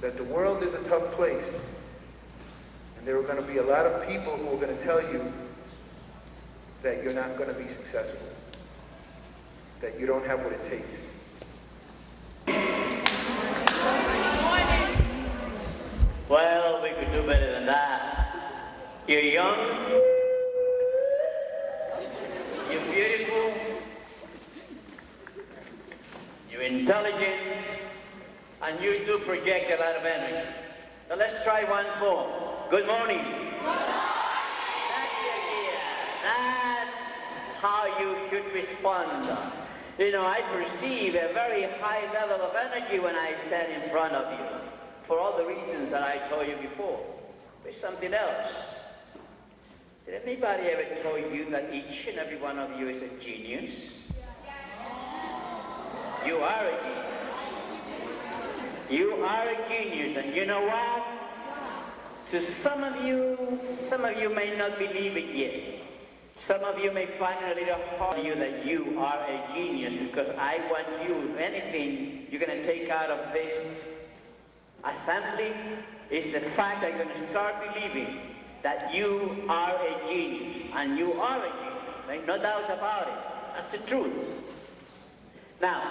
that the world is a tough place, and there are going to be a lot of people who are going to tell you that you're not going to be successful, that you don't have what it takes. Well, we could do better than that. You're young, you're beautiful, you're intelligent, and you do project a lot of energy. So let's try one more. Good morning. That's the idea. That's how you should respond. You know, I perceive a very high level of energy when I stand in front of you, for all the reasons that I told you before. There's something else. Did anybody ever tell you that each and every one of you is a genius? You are a genius. You are a genius, and you know what? To some of you may not believe it yet. Some of you may find it a little hard to you that you are a genius, because I want you, if anything you're going to take out of this assembly, is the fact that you're going to start believing that you are a genius, and you are a genius. Make no doubts about it. That's the truth. Now,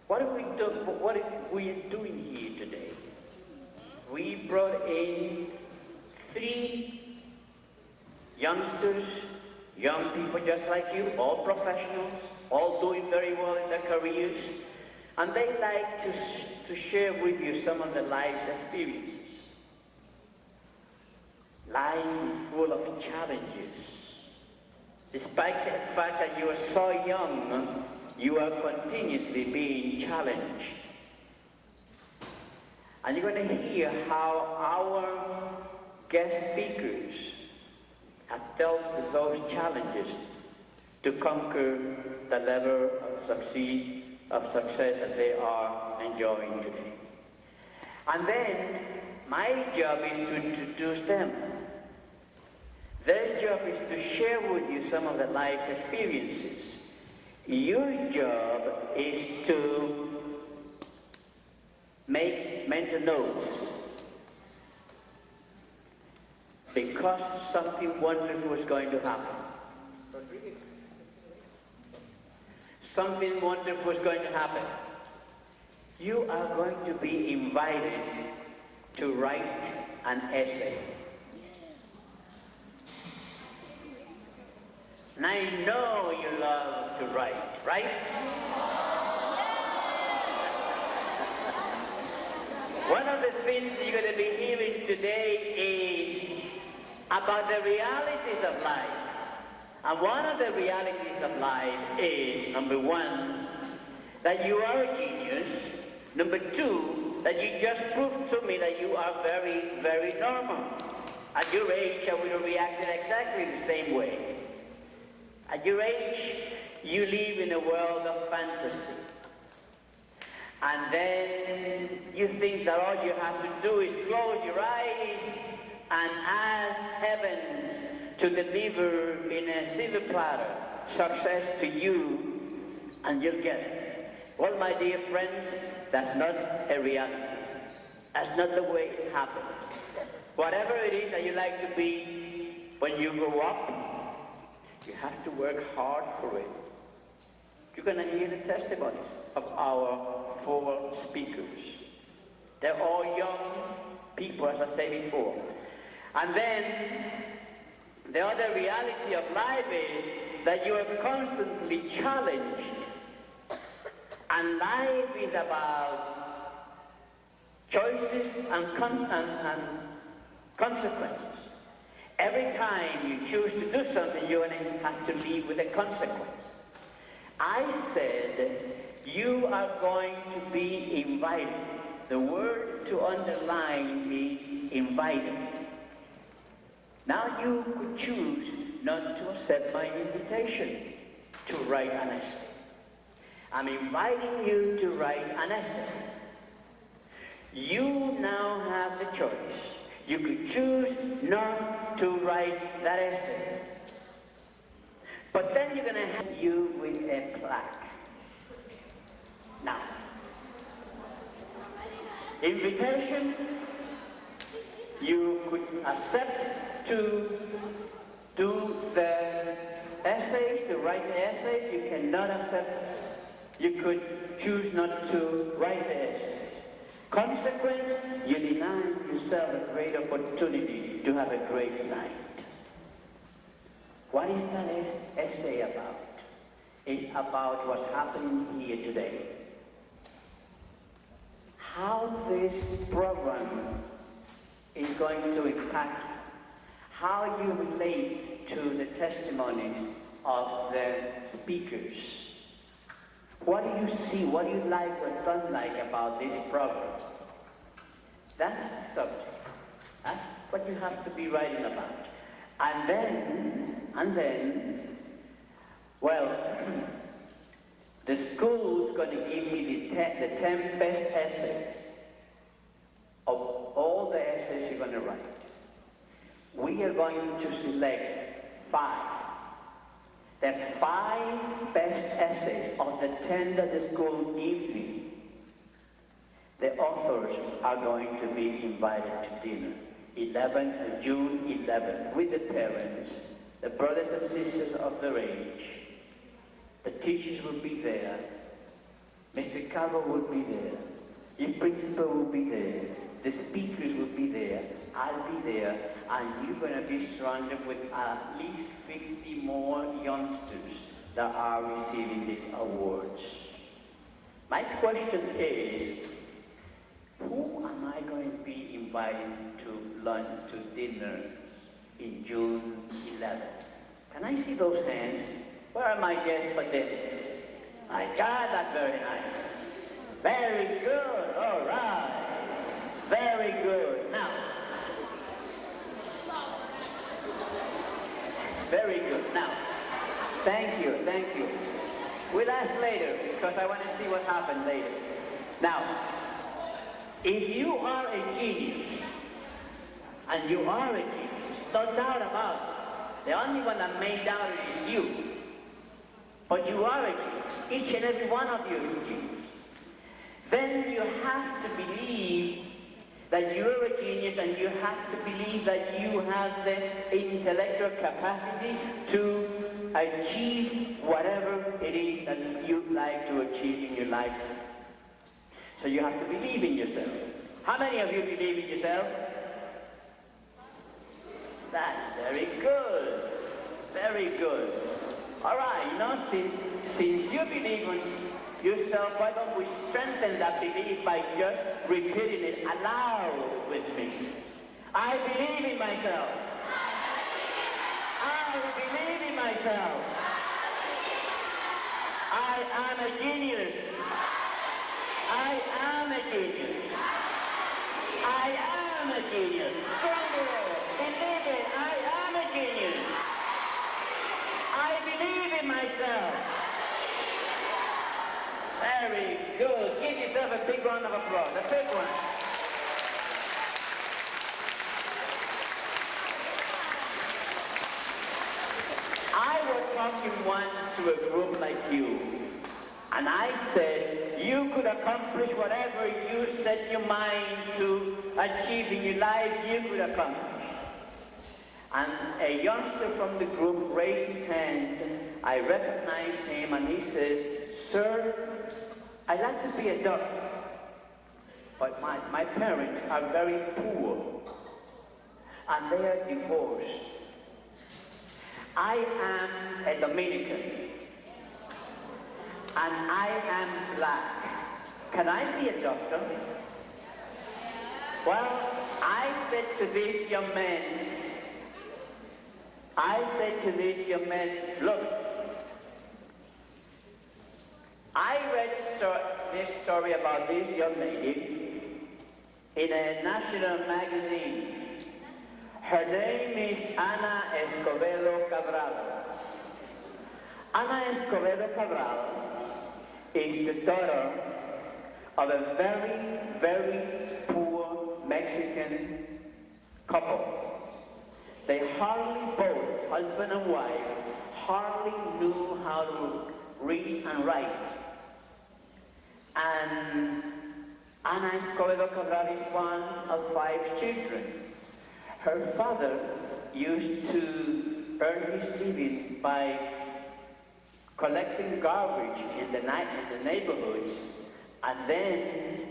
what are we doing here today? We brought in 3 youngsters, young people just like you, all professionals, all doing very well in their careers, and they like to share with you some of their life's experiences. Life is full of challenges. Despite the fact that you are so young, you are continuously being challenged. And you're going to hear how our guest speakers have dealt with those challenges to conquer the level of success that they are enjoying today. And then my job is to introduce them. Their job is to share with you some of their life's experiences. Your job is to make mental notes, because something wonderful is going to happen. Something wonderful is going to happen. You are going to be invited to write an essay. And I know you love to write, right? One of the things you're going to be hearing today is about the realities of life. And one of the realities of life is, number 1, that you are a genius. Number 2, that you just proved to me that you are very, very normal. At your age, I would have reacted exactly the same way. At your age, you live in a world of fantasy. And then you think that all you have to do is close your eyes and ask heavens to deliver in a silver platter success to you, and you'll get it. Well, my dear friends, that's not a reality. That's not the way it happens. Whatever it is that you like to be when you grow up, you have to work hard for it. You're going to hear the testimonies of our 4 speakers. They're all young people, as I said before. And then the other reality of life is that you are constantly challenged. And life is about choices and consequences. Every time you choose to do something, you're going to have to live with a consequence. I said, you are going to be invited. The word to underline is invited. Now you could choose not to accept my invitation to write an essay. I'm inviting you to write an essay. You now have the choice. You could choose not to write that essay. But then you're going to have you with a plaque. Now, Invitation, you could accept to do the essays, to write the essays. You cannot accept, you could choose not to write the essays. Consequence, you deny yourself a great opportunity to have a great night. What is that essay about? It's about what's happening here today. How this program is going to impact how you relate to the testimonies of the speakers. What do you see, what do you like or don't like about this program? That's the subject. That's what you have to be writing about. And then, well, the school's going to give me the 10 best essays of all the essays you're going to write. We are going to select 5. The 5 best essays of the 10 that the school gives me. The authors are going to be invited to dinner. June 11th, with the parents, the brothers and sisters of their age. The teachers will be there. Mr. Carroll will be there. Your principal will be there. The speakers will be there. I'll be there. And you're going to be surrounded with at least 50 more youngsters that are receiving these awards. My question is, who am I going to be inviting to lunch, to dinner in June 11th? Can I see those hands? Where are my guests for dinner? My God, that's very nice. Very good, all right. Very good. Now, very good. Now, thank you. We'll ask later, because I want to see what happened later. Now, if you are a genius, and you are a genius, no doubt about it, the only one that may doubt it is you. But you are a genius. Each and every one of you is a genius. Then you have to believe that you're a genius, and you have to believe that you have the intellectual capacity to achieve whatever it is that you like to achieve in your life. So you have to believe in yourself. How many of you believe in yourself? That's very good. Very good. All right, since you believe in yourself, why don't we strengthen that belief by just repeating it aloud with me? I believe in myself. I believe in myself. I am a genius. I am a genius. I am a genius. Stronger. Believe it. I am a genius. I believe in myself. Very good. Give yourself a big round of applause. A big one. I was talking once to a group like you, and I said, you could accomplish whatever you set your mind to achieve in your life, you could accomplish. And a youngster from the group raised his hand. I recognized him, and he says, sir, I'd like to be a doctor, but my parents are very poor, and they are divorced. I am a Dominican, and I am black. Can I be a doctor? Well, I said to this young man, look, I read this story about this young lady in a national magazine. Her name is Ana Escobedo Cabral. Ana Escobedo Cabral is the daughter of a very, very poor Mexican couple. They hardly, both husband and wife, hardly knew how to read and write. And Ana Escobedo Cabral is one of 5 children. Her father used to earn his living by collecting garbage in the neighborhoods and then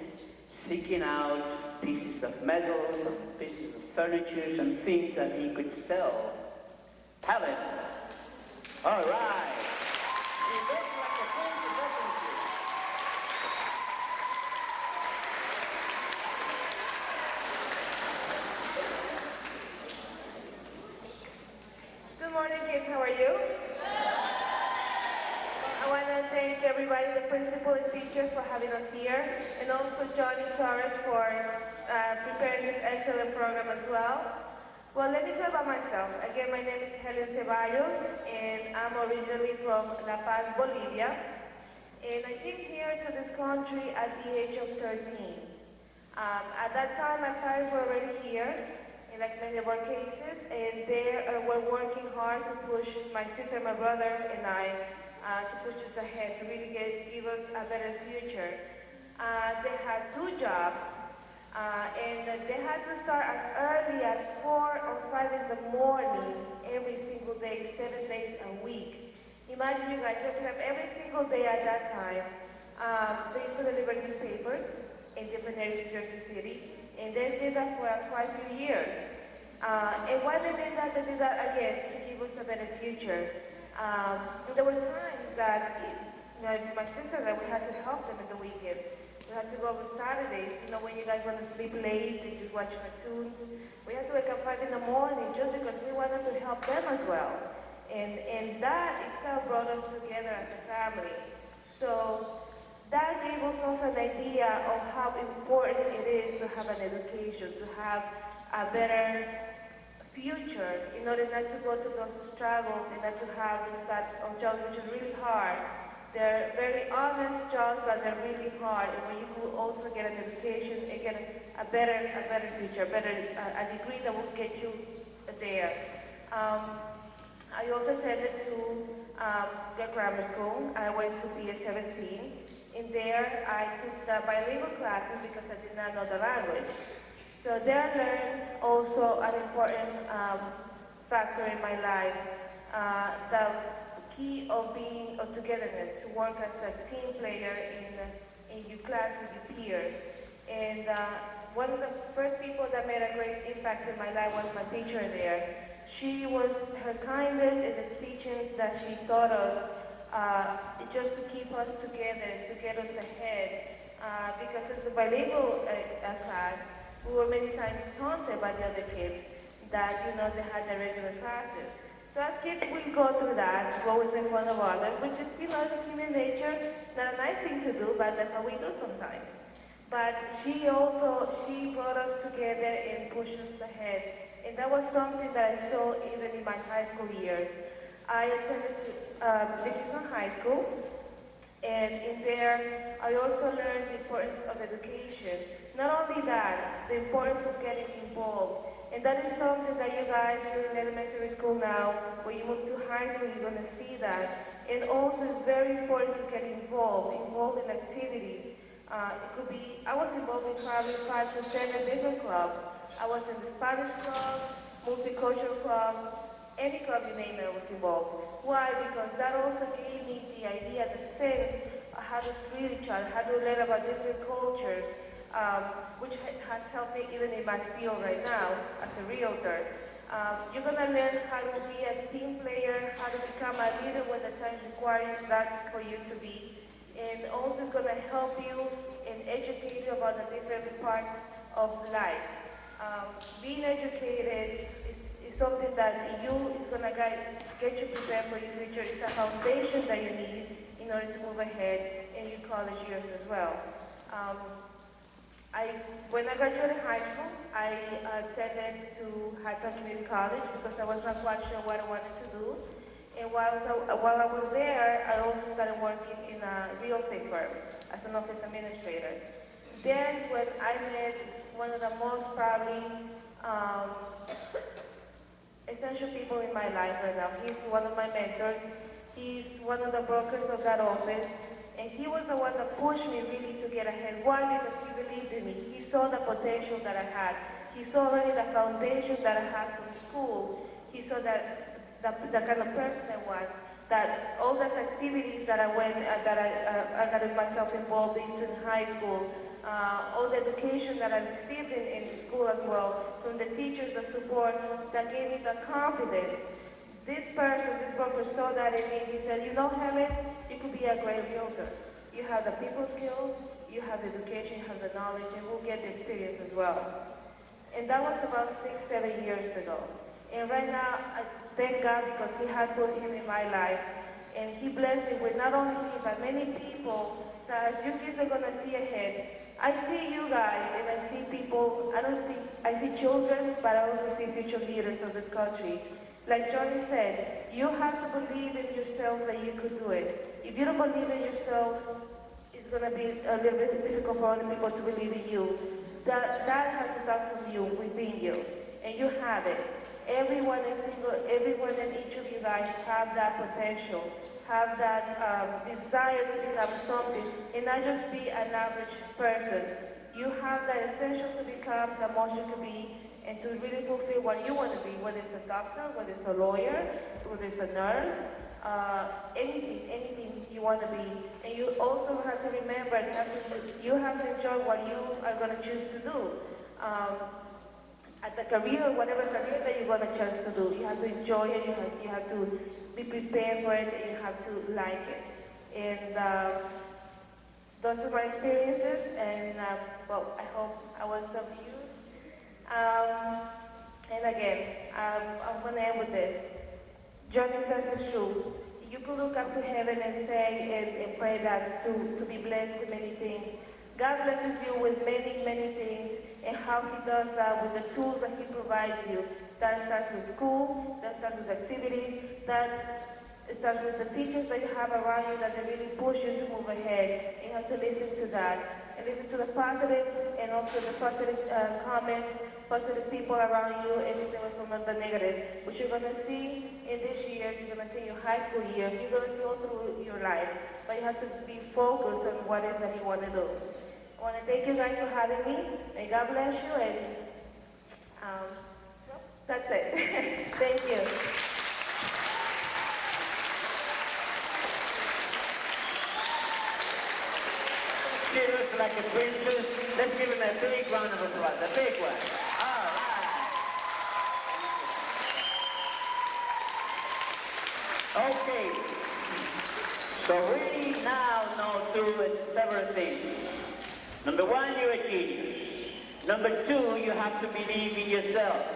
seeking out pieces of metals and pieces of furniture and things that he could sell. Helen. All right. He looks like a fancy reference. Good morning, kids. How are you? I want to thank everybody, the principal and teachers, for having us here, and also Johnny Torres for preparing this excellent program as well. Well, let me tell about myself. Again, my name is Helen Ceballos, and I'm originally from La Paz, Bolivia. And I came here to this country at the age of 13. At that time, my parents were already here, in like many of our cases, and they were working hard to push my sister, my brother, and I to push us ahead, to really give us a better future. They had 2 jobs, and they had to start as early as 4 or 5 in the morning every single day, 7 days a week. Imagine you guys waking up every single day at that time. They used to deliver newspapers in different areas of Jersey City, and they did that for quite a few years. And why they did that again, to give us a better future. There were times that, my sister and I, we had to help them in the weekends. We had to go over Saturdays, when you guys want to sleep late, they just watch cartoons. We had to wake up 5 in the morning just because we wanted to help them as well. And that itself brought us together as a family. So that gave us also an idea of how important it is to have an education, to have a better future, in order not to go through those struggles and not to have those type of jobs which are really hard. They're very honest jobs, but they're really hard. And when you could also get an education and get a better future, a degree that will get you there. I also attended to the grammar school. I went to BS17. In there, I took the bilingual classes because I did not know the language. So there I learned also an important factor in my life, the key of being of togetherness, to work as a team player in your class with your peers. And one of the first people that made a great impact in my life was my teacher there. She was, her kindness and the teachings that she taught us just to keep us together, to get us ahead. Because it's a bilingual class, we were many times taunted by the other kids that, they had their regular classes. So as kids, we go through that, go with the fun of others, which is, human nature, not a nice thing to do, but that's what we do sometimes. But she brought us together and pushed us ahead. And that was something that I saw even in my high school years. I attended Dickinson High School, and in there, I also learned the importance of education. Not only that, the importance of getting involved. And that is something that you guys, you're in elementary school now, when you move to high school, you're going to see that. And also, it's very important to get involved in activities. It could be, I was involved in probably 5 to 7 different clubs. I was in the Spanish club, multicultural club, any club you name it, I was involved. Why? Because that also gave me the idea, the sense of how to treat each other, how to learn about different cultures, which has helped me even in my field right now as a realtor. You're going to learn how to be a team player, how to become a leader when the time requires that for you to be. And also it's going to help you and educate you about the different parts of life. Being educated is something that is going to get you prepared for your future. It's a foundation that you need in order to move ahead in your college years as well. When I graduated high school, I attended to Hudson Community College because I was not quite sure what I wanted to do. And while I was there, I also started working in a real estate firm as an office administrator. There's when I met one of the most probably essential people in my life right now. He's one of my mentors. He's one of the brokers of that office. And he was the one that pushed pushed me really to get ahead. Why? Because he believed in me. He saw the potential that I had. He saw already the foundation that I had from school. He saw that the kind of person I was. That all those activities that I got myself involved into in high school, all the education that I received in school as well, from the teachers, the support, that gave me the confidence. This broker saw that in me. He said, you know, Helen, you could be a great realtor. You have the people skills, you have the education, you have the knowledge, and we'll get the experience as well. And that was about 6-7 years ago. And right now, I thank God because He had put him in my life. And He blessed me with not only me, but many people that as you kids are going to see ahead. I see you guys, and I see people, I see children, but I also see future leaders of this country. Like Johnny said, you have to believe in yourselves that you could do it. If you don't believe in yourselves, it's going to be a little bit difficult for other people to believe in you. That has to start from you, within you. And you have it. Everyone and each of you guys have that potential, have that desire to become something, and not just be an average person. You have that essential to become the most you can be, and to really fulfill what you want to be, whether it's a doctor, whether it's a lawyer, whether it's a nurse, anything you want to be. And you also have to remember that you have to enjoy what you are going to choose to do. At the career, whatever career that you're going to choose to do, you have to enjoy it, you have to be prepared for it, and you have to like it. And those are my experiences, and well, I hope I was of use. And again, I'm going to end with this. Johnny says it's true. You could look up to heaven and say and pray that to be blessed with many things. God blesses you with many, many things, and how He does that with the tools that He provides you. That starts with school, that starts with activities, that starts with the teachers that you have around you that they really push you to move ahead. You have to listen to that, and listen to the positive and also the positive comments, positive people around you, and stay away from the negative. Which you're going to see in this year, you're going to see in your high school years, you're going to see all through your life. But you have to be focused on what it is that you want to do. I want to thank you guys for having me. May God bless you, and that's it. Thank you. She looks like a princess. Let's give him a big round of applause. A big one. All right. Okay. So we now know several things. Number one, you're a genius. Number two, you have to believe in yourself.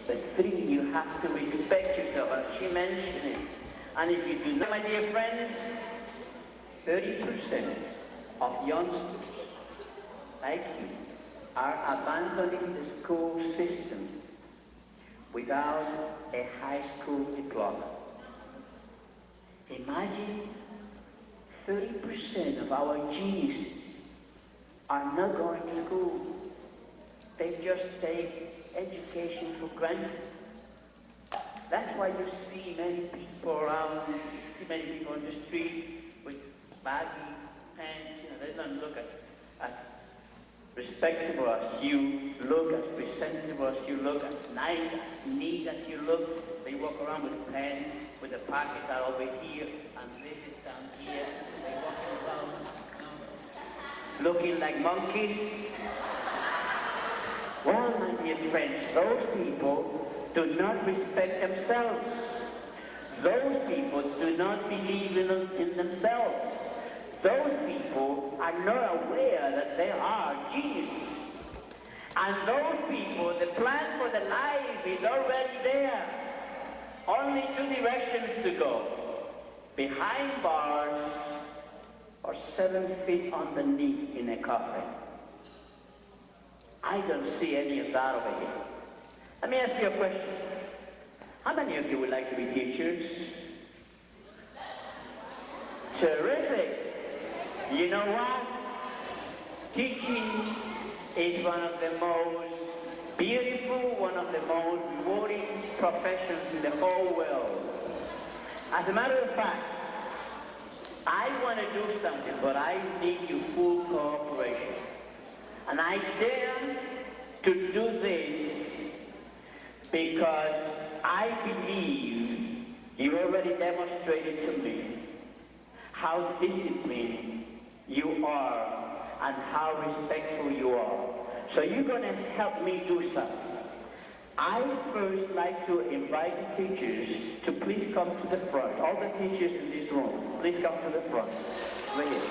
Number three, you have to respect yourself, and she mentioned it. And if you do not, my dear friends, 30% of youngsters like you are abandoning the school system without a high school diploma. Imagine 30% of our geniuses are not going to school. They just take education for granted. That's why you see many people around, you see many people on the street with baggy pants. They don't look as respectable as you look, as presentable as you look, as nice, as neat as you look. They walk around with pants, with the pockets are over here, and this is down here. They walking around, looking like monkeys. Well, my dear friends, those people do not respect themselves. Those people do not believe in themselves. Those people are not aware that they are geniuses. And those people, the plan for the life is already there. Only two directions to go. Behind bars or 7 feet underneath in a coffin. I don't see any of that over here. Let me ask you a question. How many of you would like to be teachers? Terrific. You know what? Teaching is one of the most beautiful, one of the most rewarding professions in the whole world. As a matter of fact, I want to do something, but I need your full cooperation. And I dare to do this because I believe you already demonstrated to me how disciplined you are and how respectful you are. So you're going to help me do something. I first like to invite the teachers to please come to the front. All the teachers in this room, please come to the front. Right here.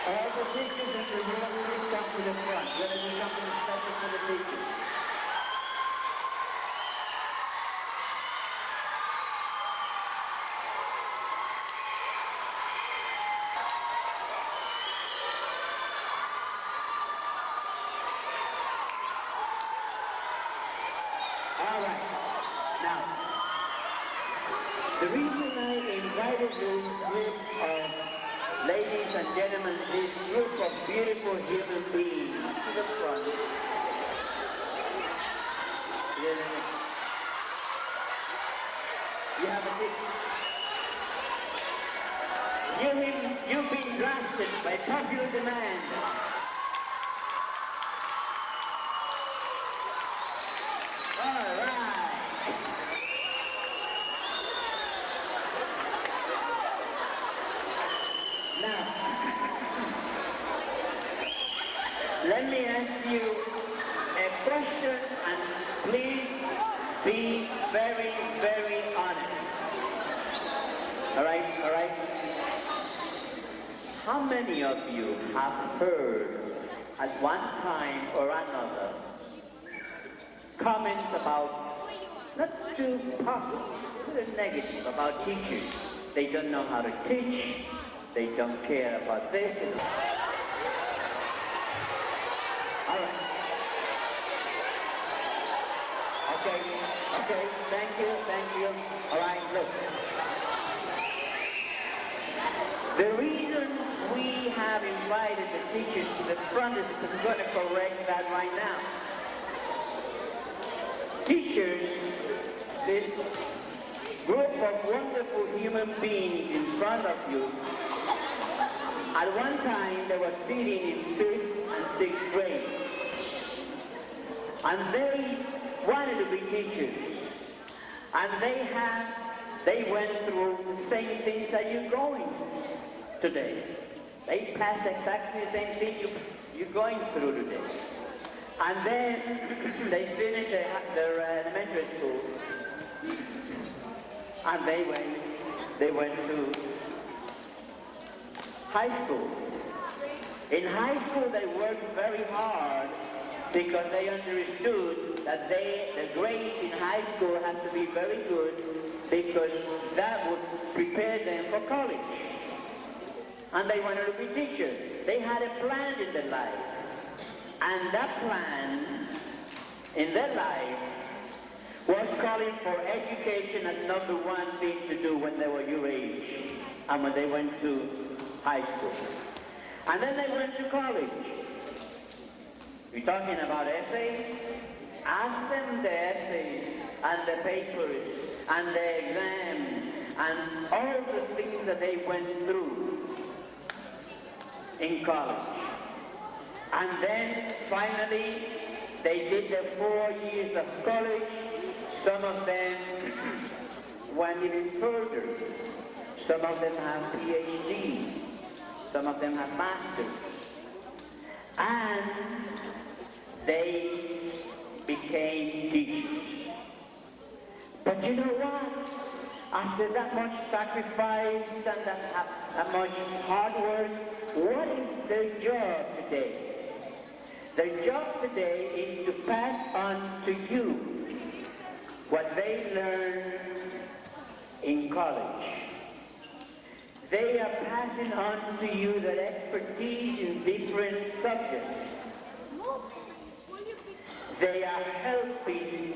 All the teachers in the room, please come to the front. We're going to do something special for the teachers. All right. Now, the reason I invited this group of ladies and gentlemen, this group of beautiful human beings to the front. You have a seat. You've been drafted by popular demand. All right. Now, let me ask you a question, and please be very, very honest. All right, all right? How many of you have heard at one time or another comments about, not too positive, but negative, about teachers? They don't know how to teach, they don't care about this. All right. Okay, thank you. All right, look. The reason we have invited the teachers to the front is because we're going to correct that right now. Teachers, this group of wonderful human beings in front of you, at one time they were sitting in 5th and 6th grade. And they wanted to be teachers. And they went through the same things that you're going today. They passed exactly the same thing you're going through today. And then they finished their elementary school. And they went to high school. In high school, they worked very hard because they understood that the grades in high school had to be very good because that would prepare them for college. And they wanted to be teachers. They had a plan in their life. And that plan in their life was calling for education as number one thing to do when they were your age and when they went to high school. And then they went to college. We're talking about essays? Ask them the essays and the papers and the exams and all the things that they went through in college. And then finally they did the 4 years of college. Some of them went even further. Some of them have PhDs. Some of them have masters. And they became teachers. But you know what? After that much sacrifice and that much hard work, what is their job today? Their job today is to pass on to you what they learned in college. They are passing on to you their expertise in different subjects. They are helping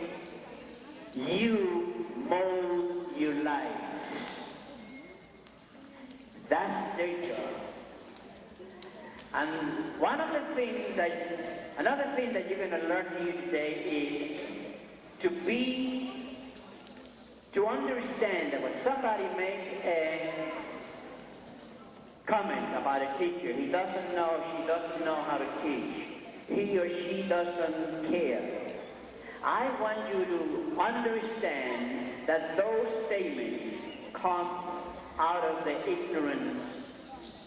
you mold your lives. That's their job. And another thing that you're going to learn here today is to understand that when somebody makes a comment about a teacher, he doesn't know, she doesn't know how to teach, he or she doesn't care. I want you to understand that those statements come out of the ignorance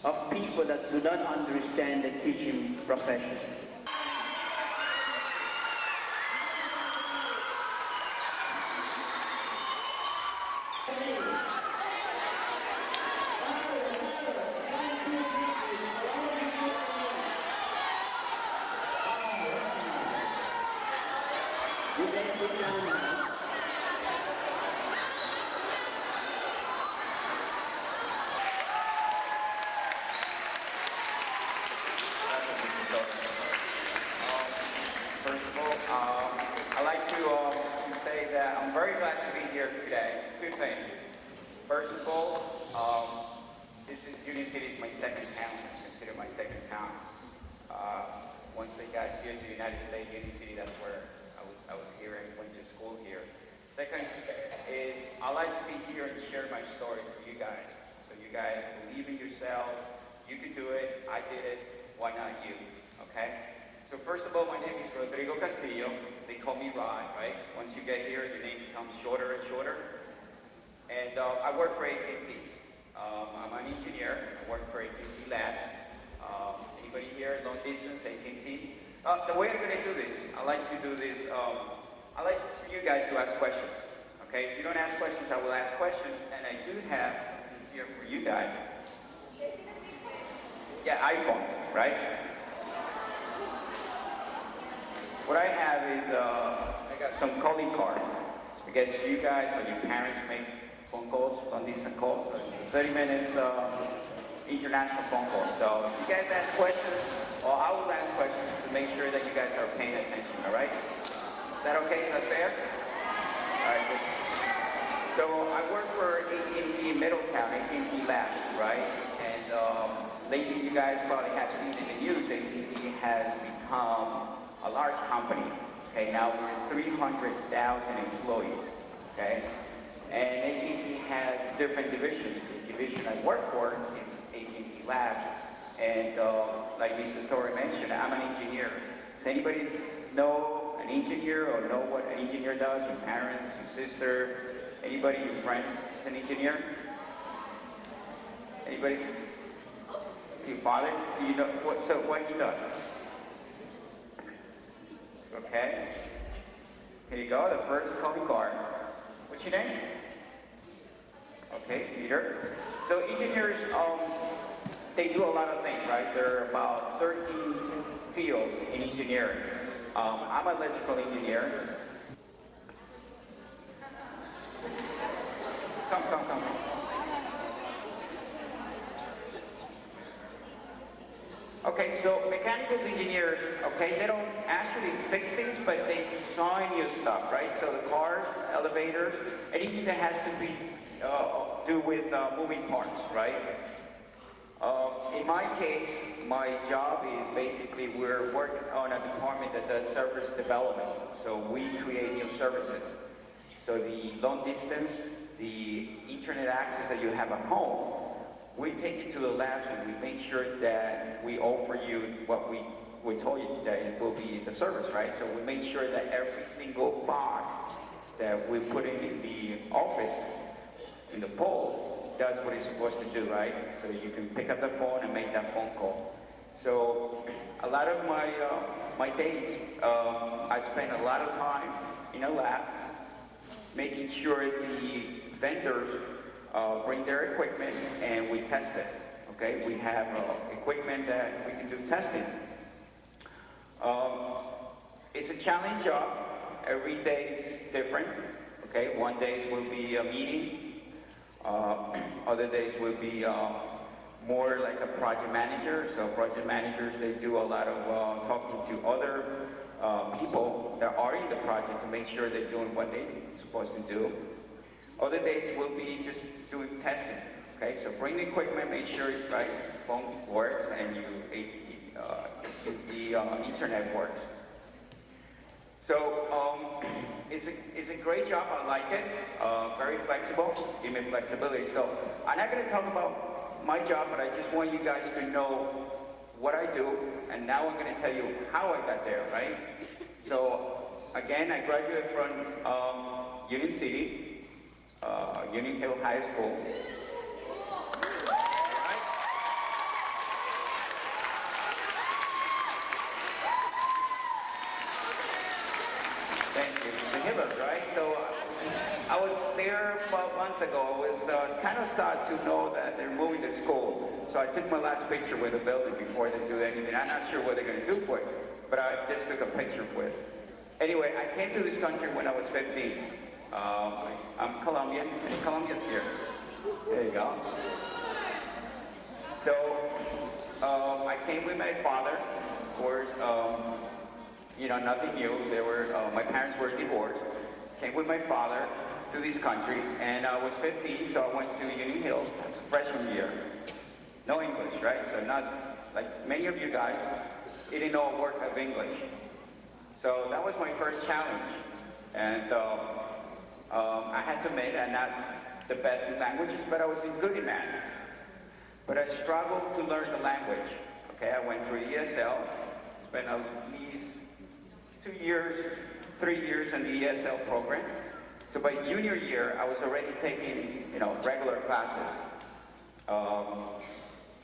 of people that do not understand the teaching profession. First of all, I'd like to say that I'm very glad to be here today. Two things. First of all, this is Union City is my second town. I consider my second town. Once I got here to the United States, Union City, that's where I was here and went to school here. Second is I like to be here and share my story for you guys. So you guys believe in yourself. You can do it. I did it. Why not you? Okay? So first of all, my name is Rodrigo Castillo. They call me Rod, right? Once you get here, your name becomes shorter and shorter. And I work for AT&T. I'm an engineer. I work for AT&T Labs. Anybody here, long distance, AT&T? The way I'm going to do this, I like to do this, I like for you guys to ask questions. Okay? If you don't ask questions, I will ask questions. And I do have here for you guys. Yeah, iPhones, right? What I have is, I got some calling cards. I guess you guys or your parents make phone calls, long-distance calls, 30 minutes international phone calls. So if you guys ask questions, or I will ask questions to make sure that you guys are paying attention, all right? Is that okay? Is that fair? All right, good. So I work for AT&T Middletown, AT&T Labs, right? And lately you guys probably have seen in the news, AT&T has become a large company. Okay, now we're 300,000 employees. Okay, and AT&T has different divisions. The division I work for is AT&T Labs, and like Mr. Torre mentioned, I'm an engineer. Does anybody know an engineer or know what an engineer does? Your parents, your sister, anybody, your friends is an engineer? Anybody? Your father? Do you know what he does? Okay. Here you go, the first calling card. What's your name? Okay, Peter. So engineers, they do a lot of things, right? There are about 13 fields in engineering. I'm an electrical engineer. Come. Okay, so mechanical engineers, okay, they don't actually fix things, but they design new stuff, right? So the cars, elevators, anything that has to be do with moving parts, right? In my case, my job is basically we're working on a department that does service development. So we create new services. So the long distance, the internet access that you have at home, we take it to the labs and we make sure that we offer you what we told you that it will be the service, right? So we make sure that every single box that we put in the office, in the pole, does what it's supposed to do, right? So you can pick up the phone and make that phone call. So a lot of my days, I spend a lot of time in a lab making sure the vendors bring their equipment and we test it. Okay, we have equipment that we can do testing. It's a challenge job. Every day is different. Okay, one day will be a meeting. Other days will be more like a project manager. So project managers, they do a lot of talking to other people that are in the project to make sure they're doing what they're supposed to do. Other days will be just doing testing. Okay, so bring the equipment, make sure right phone works and the internet works. So it's a great job. I like it. Very flexible. Give me flexibility. So I'm not going to talk about my job, but I just want you guys to know what I do, and now I'm going to tell you how I got there, right? So again, I graduated from Union City, Union Hill High School. Thank you. The Hillard, right? So I was there about a month ago. I was kind of sad to know that they're moving the school. So I took my last picture with the building before they do anything. I'm not sure what they're going to do for it, but I just took a picture with it. Anyway, I came to this country when I was 15. I'm Colombian, and Colombia's here. There you go. So I came with my father. Of course, you know, nothing new. They were, my parents were divorced. Came with my father to this country, and I was 15, so I went to Union Hill as a freshman year. No English, right? So not like many of you guys didn't know a word of English. So that was my first challenge, and I had to admit I'm not the best in languages, but I was good in math. But I struggled to learn the language. Okay, I went through ESL, spent at least 2 years, 3 years in the ESL program. So by junior year, I was already taking, you know, regular classes.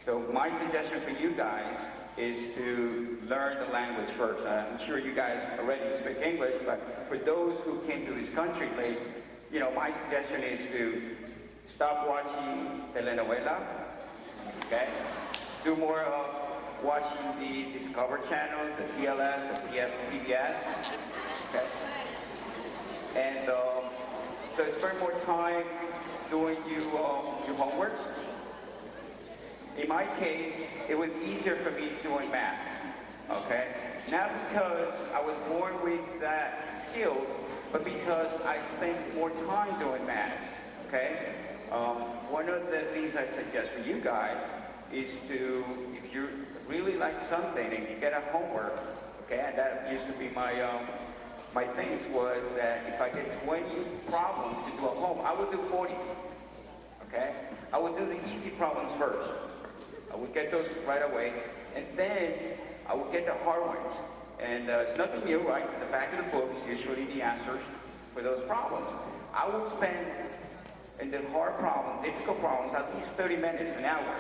So my suggestion for you guys is to learn the language first. I'm sure you guys already speak English, but for those who came to this country late, you know, my suggestion is to stop watching telenovela, okay? Do more of watching the Discover Channel, the TLS, the PBS, okay? And so spend more time doing your homework. In my case, it was easier for me doing math, okay? Not because I was born with that skill, but because I spent more time doing math, okay? One of the things I suggest for you guys is to, if you really like something and you get a homework, okay, and that used to be my my things was that if I get 20 problems to do at home, I would do 40, okay? I would do the easy problems first. I would get those right away, and then I would get the hard ones. And it's nothing new, right? In the back of the book is usually the answers for those problems. I would spend in the hard problem, difficult problems, at least 30 minutes, an hour,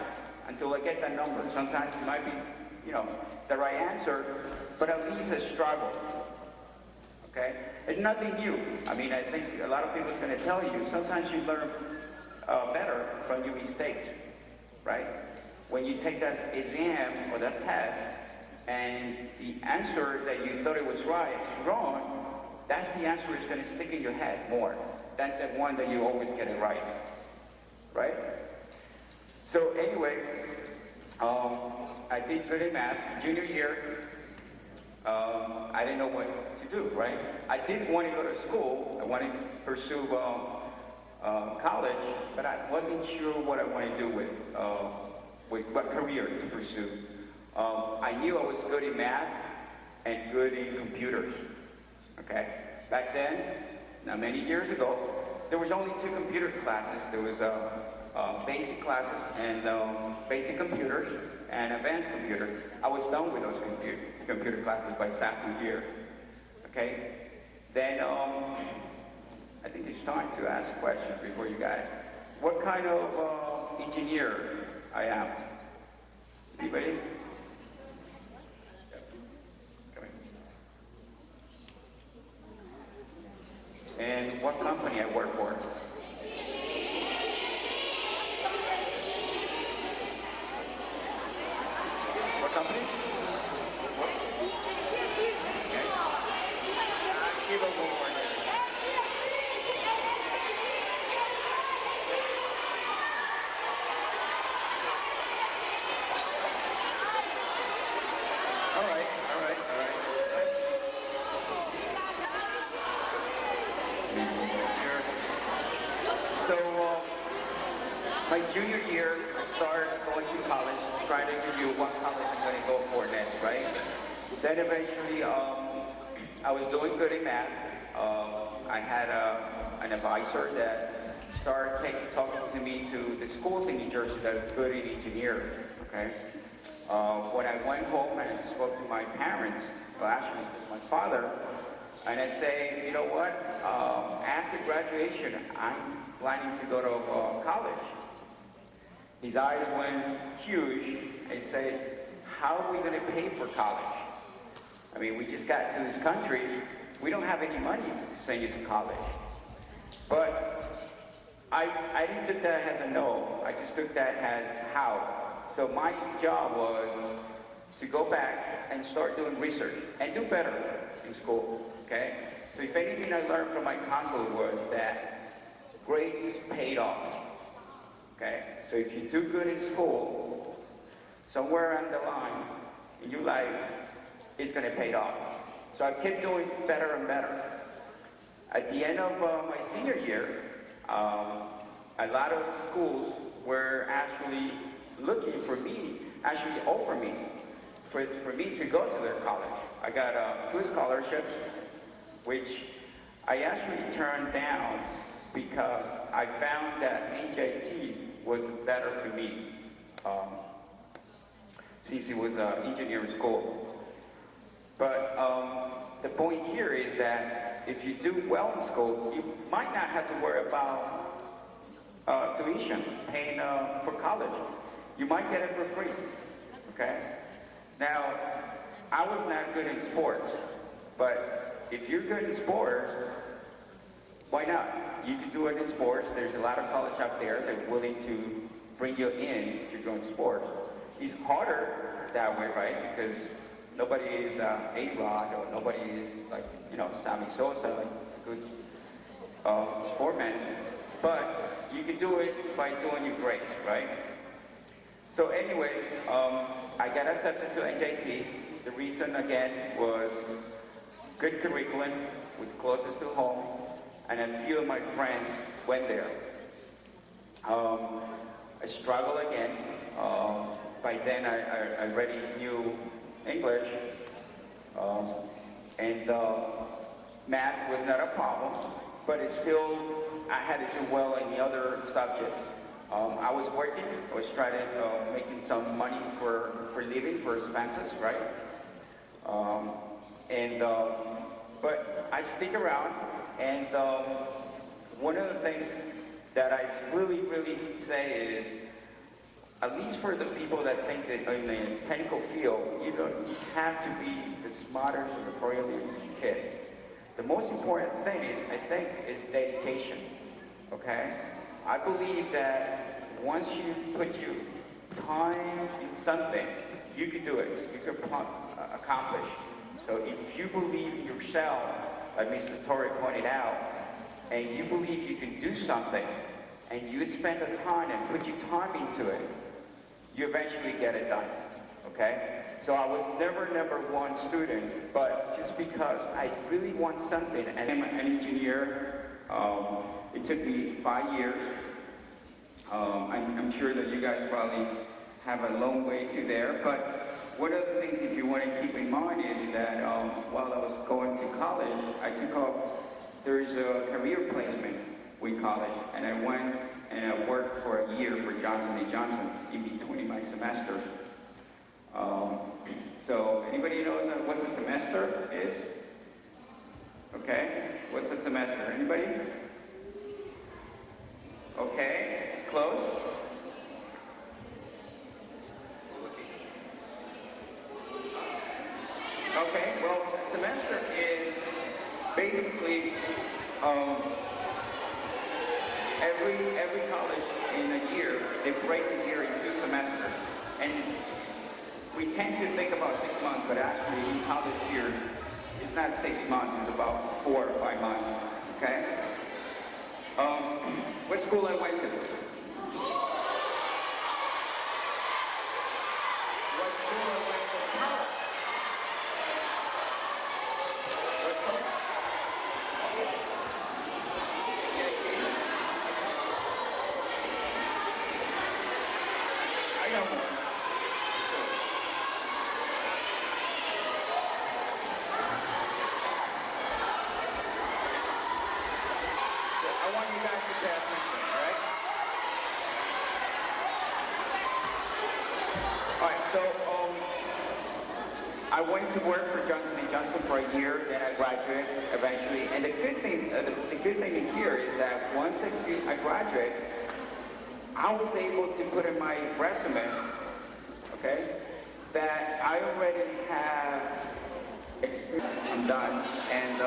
until I get that number. Sometimes it might be, you know, the right answer, but at least a struggle. Okay? It's nothing new. I mean, I think a lot of people are going to tell you, sometimes you learn better from your mistakes, right? When you take that exam or that test, and the answer that you thought it was right is wrong, that's the answer that's going to stick in your head more than the one that you always get it right, right? So anyway, I did good in math. Junior year, I didn't know what to do, right? I didn't want to go to school. I wanted to pursue college, but I wasn't sure what I wanted to do with what career to pursue. I knew I was good in math and good in computers, okay? Back then, now many years ago, there was only 2 computer classes. There was basic classes and basic computers and advanced computers. I was done with those computer classes by sophomore year, okay? Then I think it's time to ask questions before you guys. What kind of engineer I am? Anybody? And what company I work for? What company? What? Okay. Give a little more here. All right. So, my junior year, I started going to college, trying to review what college I'm going to go for next, right? Then eventually, I was doing good in math. I had an advisor that started talking to me to the schools in New Jersey that are good in engineering, okay? When I went home and spoke to my parents, well actually it was my father, and I say, you know what, after graduation, I'm planning to go to college. His eyes went huge and said, how are we going to pay for college? I mean, we just got to this country, we don't have any money to send you to college. But I didn't take that as a no, I just took that as how. So my job was to go back and start doing research and do better in school, okay? So if anything I learned from my counselor was that grades paid off, okay? So if you do good in school, somewhere on the line in your life, it's gonna pay off. So I kept doing better and better. At the end of my senior year, a lot of schools were actually looking for me, actually offer me, for me to go to their college. I got 2 scholarships, which I actually turned down because I found that NJT was better for me, since it was an engineering school. But the point here is that if you do well in school, you might not have to worry about tuition, paying for college. You might get it for free, okay? Now, I was not good in sports, but if you're good in sports, why not? You can do it in sports. There's a lot of college out there that are willing to bring you in if you're doing sports. It's harder that way, right? Because nobody is A-Rod or nobody is like, you know, Sammy Sosa, like a good sportman. But you can do it by doing your grades, right? So anyway, I got accepted to NJT. The reason, again, was good curriculum, was closest to home, and a few of my friends went there. I struggled again. By then, I already knew English, and math was not a problem, but it's still, I had to do well in the other subjects. I was working, I was trying to making some money for living, for expenses, right? But I stick around, and one of the things that I really say is, at least for the people that think that in the technical field, you don't have to be the smartest or the brilliant kid. The most important thing is, I think, is dedication, okay? I believe that once you put your time in something, you can do it, you can accomplish. So if you believe in yourself, like Mr. Torrey pointed out, and you believe you can do something, and you spend the time and put your time into it, you eventually get it done, okay? So I was never number one student, but just because I really want something, and I'm an engineer, it took me 5 years. I'm sure that you guys probably have a long way to there, but one of the things if you want to keep in mind is that while I was going to college, I took up, there is a career placement with college, and I went and I worked for a year for Johnson & Johnson in between my semesters. So anybody knows what a semester is? Okay, what's a semester? Anybody? Okay, it's close. Okay, well, a semester is basically every college in a year, they break the year in 2 semesters. And we tend to think about 6 months, but actually in college year, it's not 6 months, it's about 4 or 5 months, okay? What school I went to? What school I went to? What school? I know more. want you guys to pay attention, all right? All right, so I went to work for Johnson & Johnson for a year, then I graduated eventually. And the good thing in here is that once I graduated, I was able to put in my resume, okay, that I already have experience done. And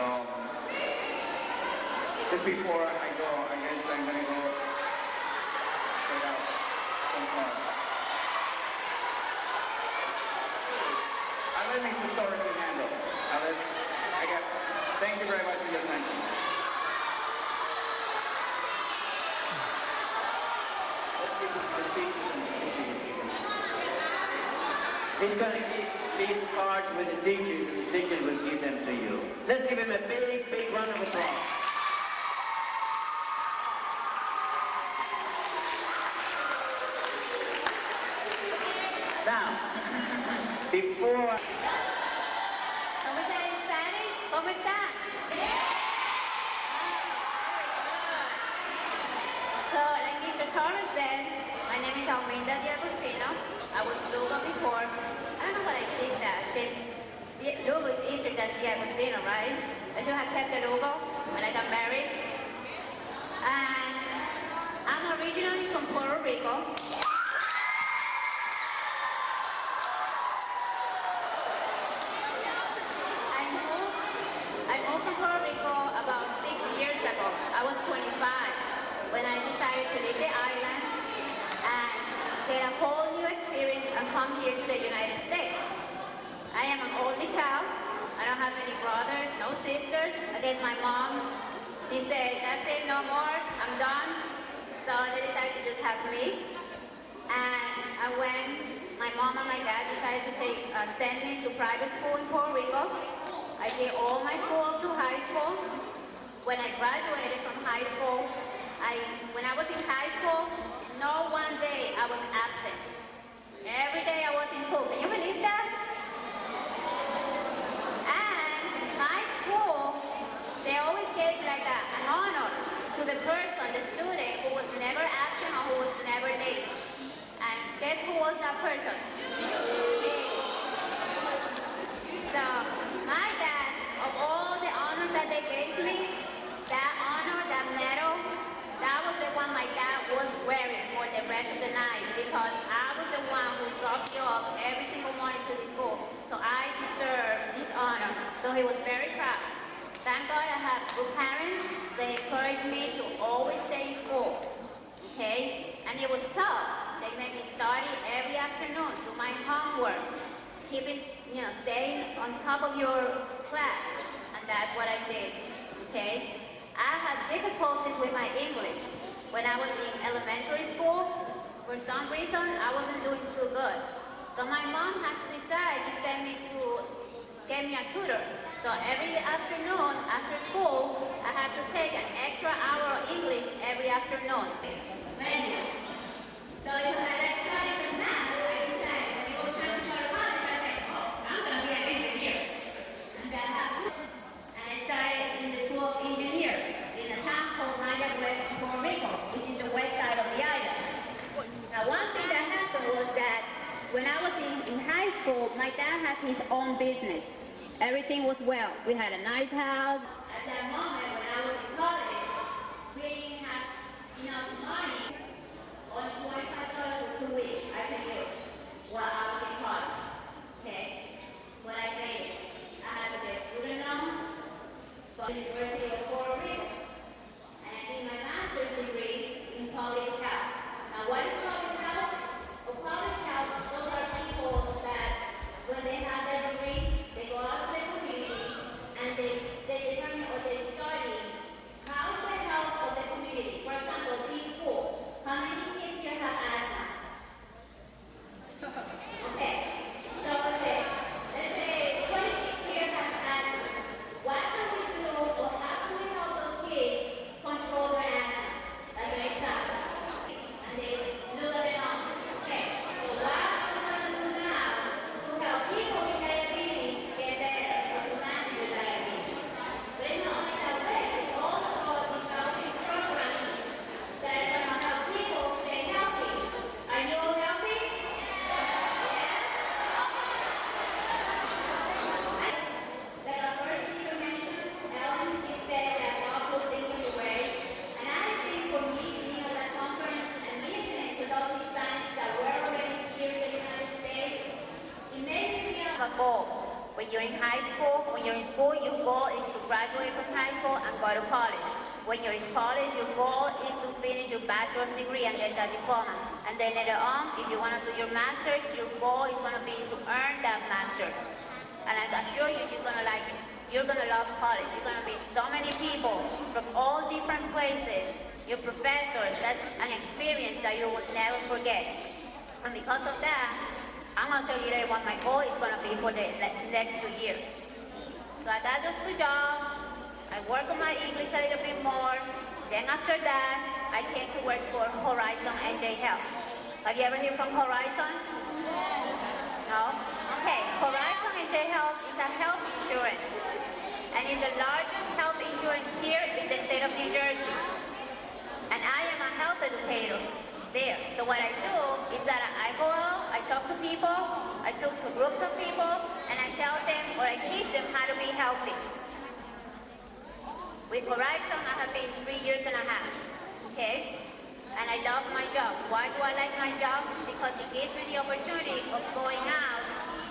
just before I go, I guess I'm gonna go straight out some more. I let Mr. Sorensen handle. Thank you very much for your attention. He's going to give these cards with the teachers, and the teachers will give them to you. Let's give him a big, big round of applause. Now, before... ¿Cómo están en Spanish? ¿Cómo están? So, like Mr. Torres said, my name is Alminda D'Agostino. I was Lugo before. I don't know what I did that. Lugo is easier than D'Agostino, right? I should have kept the Lugo when I got married. And I'm originally from Puerto Rico. I moved from Puerto Rico about 6 years ago. I was 25 when I decided to leave the island and get a whole new experience and come here to the United States. I am an only child. I don't have any brothers, no sisters. I guess my mom, she said, that's it, no more, I'm done. So they decided to just have me. And when my mom and my dad decided to send me to private school in Puerto Rico, I did all my school up to high school. When I graduated from high school, when I was in high school, no one day I was absent. Every day I was in school. Can you believe that? And my school, they always gave like an honor to the person, the student who was never absent or who was never late. And guess who was that person? Me. So my dad, of all the honors that they gave me, that honor, that medal, that was the one my dad was wearing for the rest of the night because I was the one who dropped you off every single morning to the school. So I deserve this honor. So he was very proud. Thank God I have good parents. They encouraged me to always stay in school. Okay? And it was tough. They made me study every afternoon, do my homework, keeping, staying on top of your class. And that's what I did. Okay? I had difficulties with my English. When I was in elementary school, for some reason, I wasn't doing too good. So my mom had to decide to get me a tutor. So every afternoon after school, I had to take an extra hour of English every afternoon. So if I like studying the math, I decided when it was time to go to college, I said, I'm going to be an engineer. And that happened. And I started in the School of Engineers in a town called Naya West, Puerto Rico, which is the west side of the island. Now, one thing that happened was that when I was in high school, my dad had his own business. Everything was well. We had a nice house. At that moment, when I was in college, we didn't have enough money on $25 per week I could use while I was in college. Okay? What I made, I had to get student loan from the University of Puerto Rico. And I did my master's degree in public health. Now, what is public health? Well, public health, those are people that when they have their degree, they go out to the community and they determine or they study how is the health of the community. For example, these schools. How many kids here have asthma? Okay. So let's say 20 kids here have asthma. What can we do or how can we help those school, your goal is to graduate from high school and go to college. When you're in college, your goal is to finish your bachelor's degree and get that diploma. And then later on, if you want to do your master's, your goal is going to be to earn that master's. And I assure you, you're going to like it. You're going to love college. You're going to meet so many people from all different places. Your professors, that's an experience that you will never forget. And because of that, I'm going to tell you later what my goal is going to be for the next 2 years. So I got those 2 jobs. I work on my English a little bit more. Then after that, I came to work for Horizon NJ Health. Have you ever heard from Horizon? No? Okay, Horizon NJ Health is a health insurance. And it's the largest health insurance here in the state of New Jersey. And I am a health educator there. So what I do is that I go out, I talk to people, I talk to groups of people, and I tell them or I teach them how to be healthy. With Horizon, I have been 3.5 years, okay? And I love my job. Why do I like my job? Because it gives me the opportunity of going out,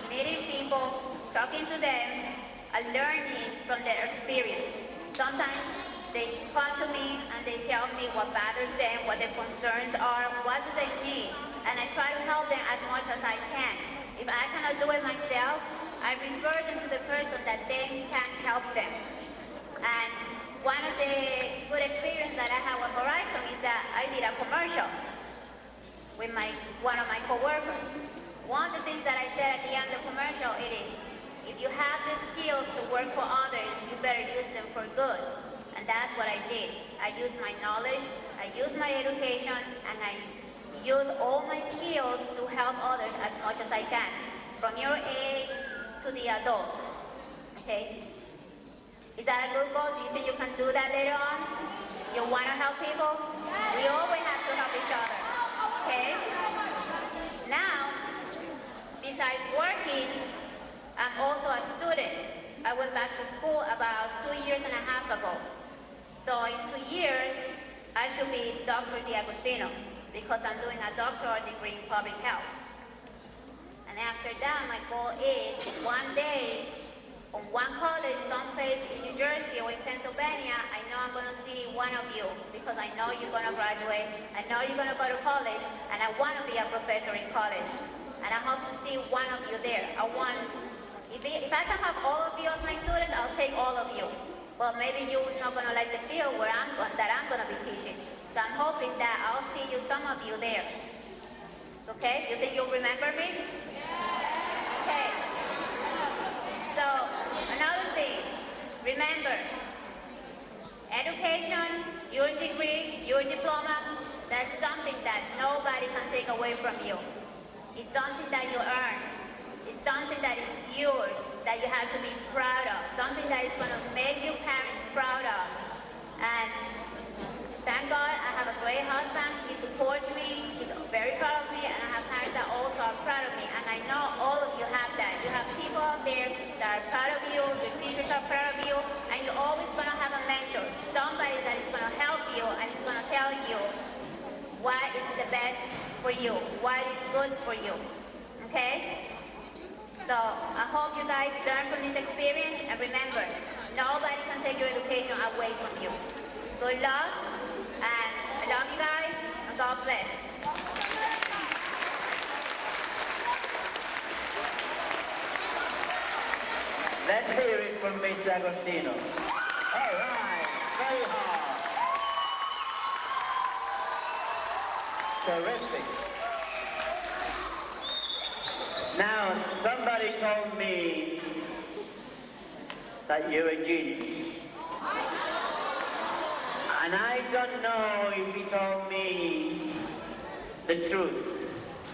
meeting people, talking to them, and learning from their experience. Sometimes they come to me and they tell me what bothers them, what their concerns are, what do they need. And I try to help them as much as I can. If I cannot do it myself, I refer them to the person that then can help them. And one of the good experiences that I had with Horizon is that I did a commercial with one of my coworkers. One of the things that I said at the end of the commercial, it is, if you have the skills to work for others, you better use them for good. And that's what I did. I used my knowledge, I used my education, and I used all my skills to help others as much as I can, from your age to the adults. Okay? Is that a good goal? Do you think you can do that later on? You want to help people? We always have to help each other. Okay? Now, besides working, I'm also a student. I went back to school about 2.5 years ago. So in 2 years, I should be Dr. D'Agostino because I'm doing a doctoral degree in public health. And after that, my goal is one day, on one college, someplace in New Jersey or in Pennsylvania, I know I'm going to see one of you because I know you're going to graduate, I know you're going to go to college, and I want to be a professor in college. And I hope to see one of you there. If I can have all of you as my students, I'll take all of you. Well, maybe you're not going to like the field that I'm going to be teaching. So I'm hoping that I'll see some of you there. Okay? You think you'll remember me? Okay. So, another thing, remember, education, your degree, your diploma, that's something that nobody can take away from you. It's something that you earn. It's something that is yours, that you have to be proud of, something that is going to make your parents proud of. And thank God I have a great husband. He supports me. He's very proud of me. And I have parents that also are proud of me. And I know all of you have that. You have people out there that are proud of you. Your teachers are proud of you. And you're always going to have a mentor, somebody that is going to help you and is going to tell you what is the best for you, what is good for you. Okay? So I hope you guys learn from this experience, and remember, nobody can take your education away from you. Good luck, and I love you guys, and God bless. Let's hear it from Mr. Agostino. All right, very hard. Terrific. Now, somebody told me that you're a genius. And I don't know if he told me the truth.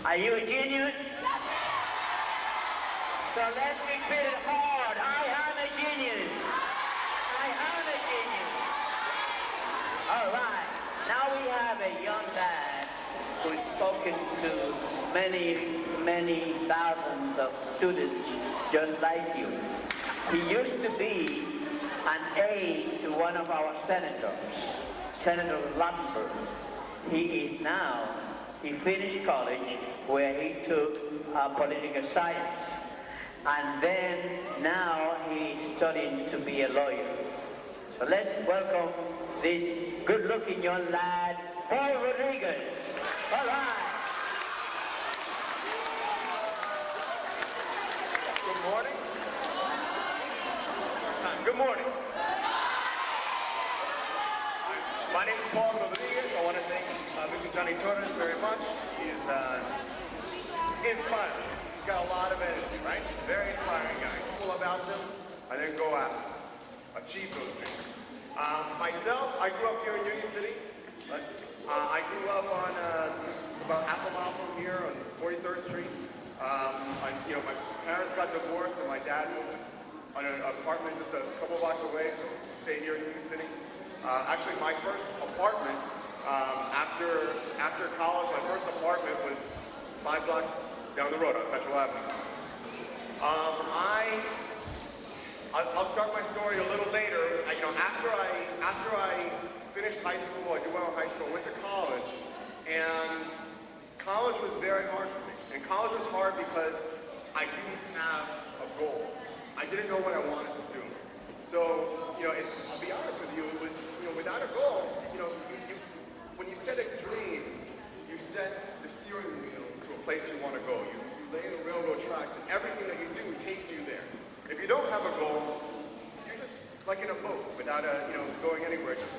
Are you a genius? So let's repeat it hard. I am a genius. I am a genius. All right. Now we have a young man who's spoken to many thousands of students just like you. He used to be an aide to one of our senators, Senator Lambert. He finished college where he took political science. and then now he's studying to be a lawyer. So let's welcome this good-looking young lad, Paul Rodriguez. All right. Good morning. Good morning. My name is Paul Rodriguez. I want to thank Mr. Johnny Torres very much. He is inspiring. He's got a lot of energy, right? Very inspiring guy. Cool about them, and then go out, achieve those things. Myself, I grew up here in Union City. I grew up on just about half a mile from here on 43rd Street. My parents got divorced, and my dad moved on an apartment just a couple blocks away, so stayed here in Union City. Actually, my first apartment after college, my first apartment was 5 blocks down the road on Central Avenue. I'll start my story a little later. After I finished high school, I did well in high school, went to college, and college was very hard for me. And college was hard because I didn't have a goal. I didn't know what I wanted to do. So, I'll be honest with you, it was, without a goal, when you set a dream, you set the steering wheel to a place you want to go. You lay in the railroad tracks, and everything that you do takes you there. If you don't have a goal, you're just like in a boat without going anywhere, just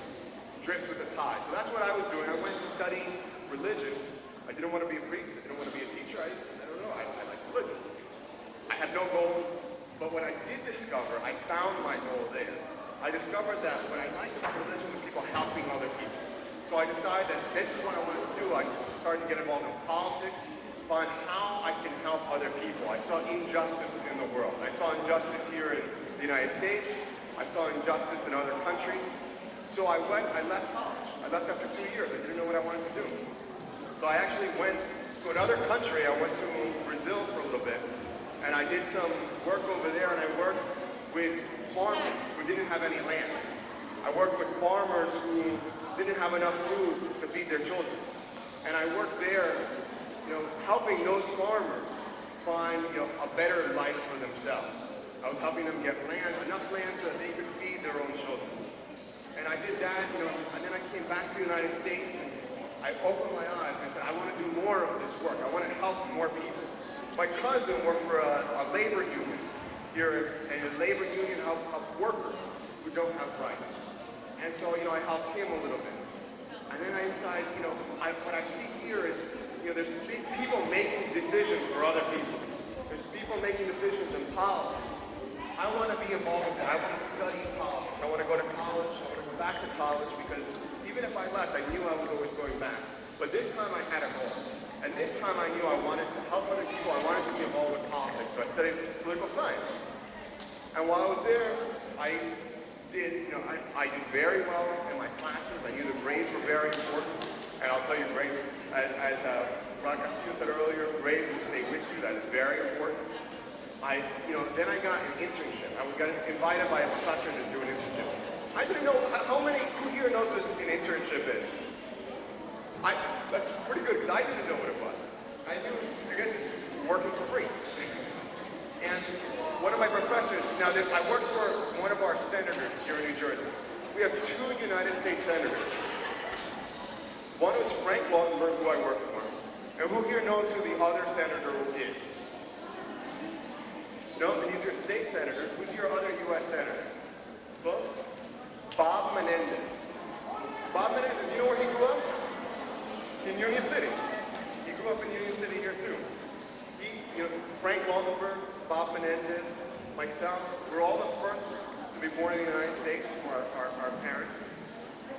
drifts with the tide. So that's what I was doing. I went to study religion. I didn't want to be a priest. I didn't want to be a teacher. I don't know. I liked religion. I had no goal. But what I did discover, I found my goal there. I discovered that what I liked about religion was people helping other people. So I decided that this is what I wanted to do. I started to get involved in politics, find how I can help other people. I saw injustice in the world. I saw injustice here in the United States. I saw injustice in other countries. So I left college. I left after 2 years. I didn't know what I wanted to do. So I actually went to another country. I went to Brazil for a little bit. And I did some work over there, and I worked with farmers who didn't have any land. I worked with farmers who didn't have enough food to feed their children. And I worked there, helping those farmers find, a better life for themselves. I was helping them get enough land so that they could feed their own children. And I did that, and then I came back to the United States, and I opened my eyes, and I said, I want to do more of this work. I want to help more people. My cousin worked for a labor union here, and a labor union helps workers who don't have rights. And so, I helped him a little bit. And then I decided, what I see here is, there's people making decisions for other people. There's people making decisions in politics. I want to be involved with that. I want to study politics. I want to go to college. I want to go back to college because even if I left, I knew I was always going back. But this time I had a goal. And this time I knew I wanted to help other people. I wanted to be involved with politics. So I studied political science. And while I was there, I did very well in my classes. I knew the grades were very important. And I'll tell you, grades, as Ron Castillo said earlier, grades will stay with you. That is very important. Then I got an internship. I got invited by a professor to do an internship. I didn't know, who here knows what an internship is? That's pretty good because I didn't know what it was. I guess it's working for free. And one of my professors, I worked for one of our senators here in New Jersey. We have 2 United States senators. One was Frank Lautenberg, who I worked for. And who here knows who the other senator is? No, these are state senators. Who's your other U.S. senator? Both? Bob Menendez. Bob Menendez, you know where he grew up? In Union City. He grew up in Union City here too. Frank Lautenberg, Bob Menendez, myself, we're all the first to be born in the United States from our parents.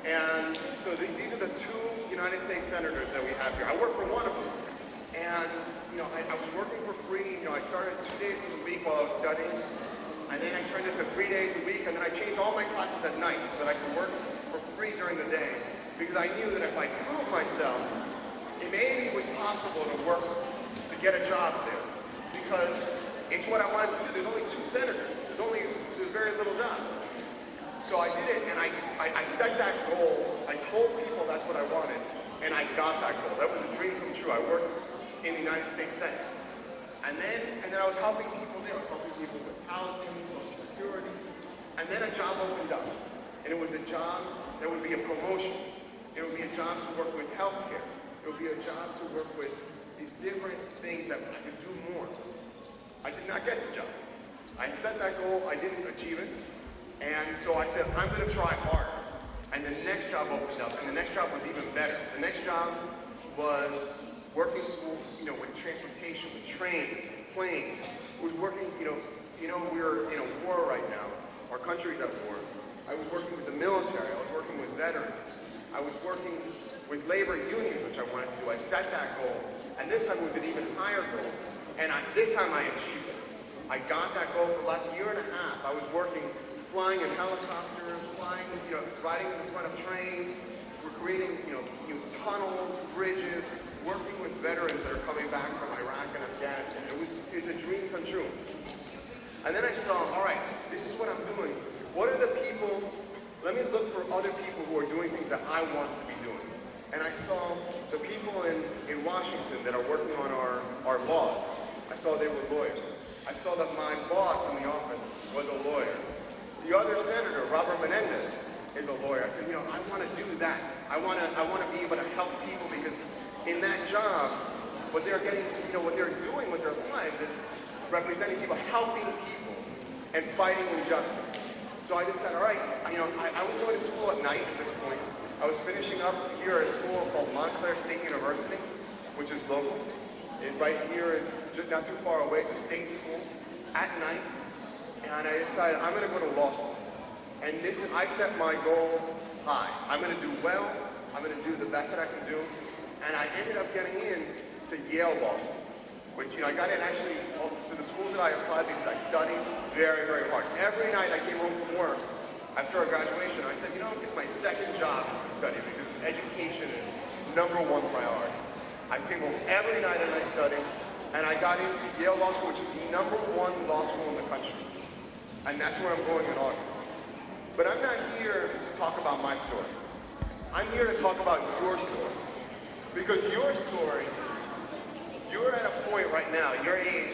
And so these are the 2 United States senators that we have here. I work for one of them. And, I was working for free. I started 2 days a week while I was studying. And then I turned it to 3 days a week. And then I changed all my classes at night so that I could work for free during the day. Because I knew that if I proved myself, it maybe was possible to work, to get a job there. Because it's what I wanted to do. There's only 2 senators. There's very little job. So I did it, and I set that goal. I told people that's what I wanted, and I got that goal. That was a dream come true. I worked in the United States Senate. And then I was helping people there. I was helping people with housing, social security. And then a job opened up. And it was a job that would be a promotion. It would be a job to work with healthcare. It would be a job to work with these different things that I could do more. I did not get the job. I set that goal, I didn't achieve it. And so I said, I'm gonna try harder. And the next job opened up, and the next job was even better. The next job was working with transportation, with trains, with planes. It was working, we're in a war right now. Our country's at war. I was working with the military, I was working with veterans. I was working with labor unions, which I wanted to do. I set that goal. And this time it was an even higher goal. And this time I achieved it. I got that goal for the last year and a half. I was working, flying in helicopters, flying, riding in front of trains. We're creating, new tunnels, bridges, working with veterans that are coming back from Iraq and Afghanistan. It's a dream come true. And then I saw, all right, this is what I'm doing. What are the people, let me look for other people who are doing things that I want to be doing. And I saw the people in Washington that are working on our laws. I saw they were lawyers. I saw that my boss in the office was a lawyer. The other senator, Robert Menendez, is a lawyer. I said, I want to do that. I want to be able to help people because in that job, what they're getting, what they're doing with their lives is representing people, helping people, and fighting injustice. So I just said, all right, I was going to school at night at this point. I was finishing up here at a school called Montclair State University, which is local. Right here, just not too far away, it's a state school at night. And I decided I'm going to go to law school. And I set my goal high. I'm going to do well. I'm going to do the best that I can do. And I ended up getting in to Yale Law School, which, I got in actually to the schools that I applied because I studied very, very hard. Every night I came home from work after our graduation, I said, it's my second job is to study because education is #1 priority. I came home every night and I studied, and I got into Yale Law School, which is the #1 law school in the country. And that's where I'm going in August. But I'm not here to talk about my story. I'm here to talk about your story. Because your story, you're at a point right now, your age,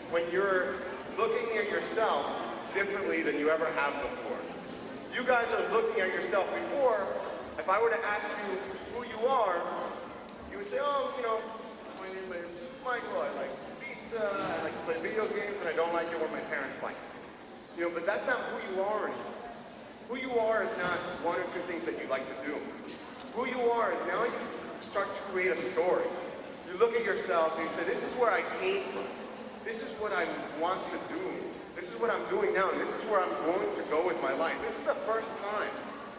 when you're looking at yourself differently than you ever have before. You guys are looking at yourself before. If I were to ask you who you are, you would say, my name is Michael, I like pizza, I like to play video games, and I don't like it when my parents like it. But that's not who you are anymore. Who you are is not one or two things that you like to do. Who you are is now you start to create a story. You look at yourself and you say, this is where I came from. This is what I want to do. This is what I'm doing now, and this is where I'm going to go with my life. This is the first time.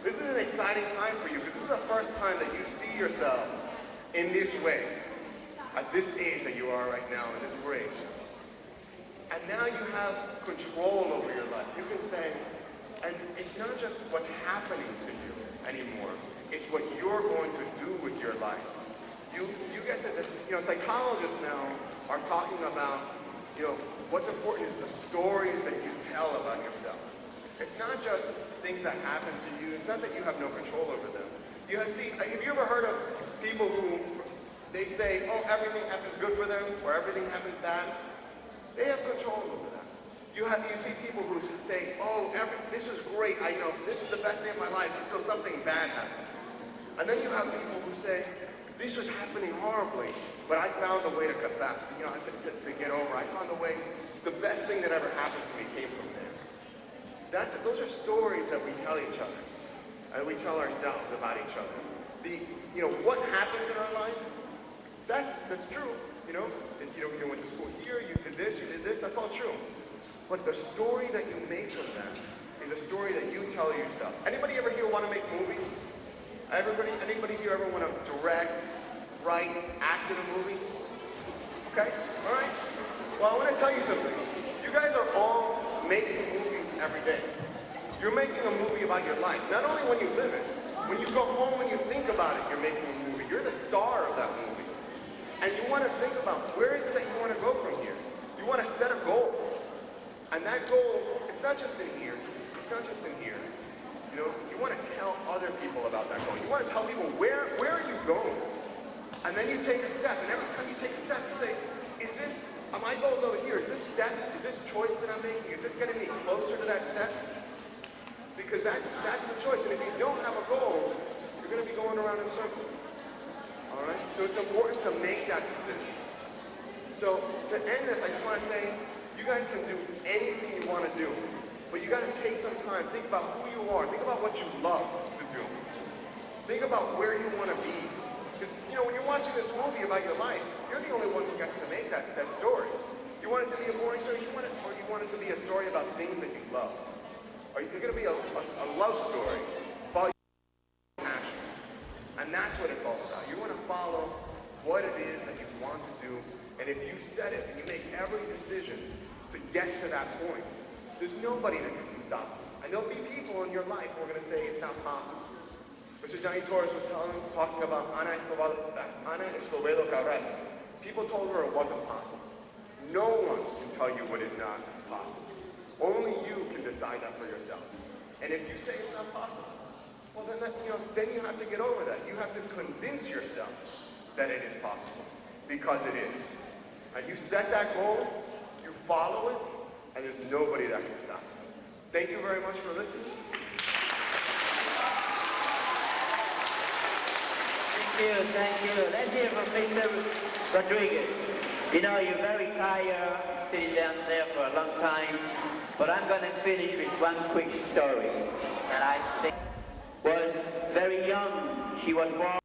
This is an exciting time for you, because this is the first time that you see yourself in this way, at this age that you are right now, in this grade. And now you have control over your life. You can say, and it's not just what's happening to you anymore, it's what you're going to do with your life. You get to, psychologists now are talking about, what's important is the stories that you tell about yourself. It's not just things that happen to you. It's not that you have no control over them. Have you ever heard of people who, they say, everything happens good for them, or everything happens bad? They have control over that. You see people who say, this is great, this is the best day of my life until something bad happens. And then you have people who say, this was happening horribly, but I found a way to cut back, to get over. I found a way, the best thing that ever happened to me came from there. Those are stories that we tell each other, and we tell ourselves about each other. What happens in our life, that's true. You went to school here, you did this, that's all true. But the story that you make from that is a story that you tell yourself. Anybody ever here want to make movies? Anybody here ever want to direct, write, act in a movie? Okay, all right. Well, I want to tell you something. You guys are all making movies every day. You're making a movie about your life. Not only when you live it, when you go home, when you think about it, you're making a movie. You're the star of that movie. And you want to think about where is it that you want to go from here. You want to set a goal. And that goal, it's not just in here. It's not just in here. You want to tell other people about that goal. You want to tell people where are you going? And then you take a step. And every time you take a step, you say, is this My goal is over here. Is this step, is this choice that I'm making, is this getting me closer to that step? Because that's the choice. And if you don't have a goal, you're going to be going around in circles. All right? So it's important to make that decision. So to end this, I just want to say, you guys can do anything you want to do, but you got to take some time. Think about who you are. Think about what you love to do. Think about where you want to be. Because, when you're watching this movie about your life, you're the only one who gets to make that story. You want it to be a boring story, or you want it to be a story about things that you love. Or it's going to be a love story. Follow your passion. And that's what it's all about. You want to follow what it is that you want to do. And if you set it and you make every decision to get to that point, there's nobody that can stop you. And there'll be people in your life who are going to say it's not possible. Mr. Johnny Torres was talking about Ana Escobedo Cabral. People told her it wasn't possible. No one can tell you what is not possible. Only you can decide that for yourself. And if you say it's not possible, well then you have to get over that. You have to convince yourself that it is possible. Because it is. And you set that goal, you follow it, and there's nobody that can stop it. Thank you very much for listening. Thank you. Let's hear from Mr. Rodriguez. You're very tired sitting down there for a long time, but I'm going to finish with one quick story that I think was very young. She was born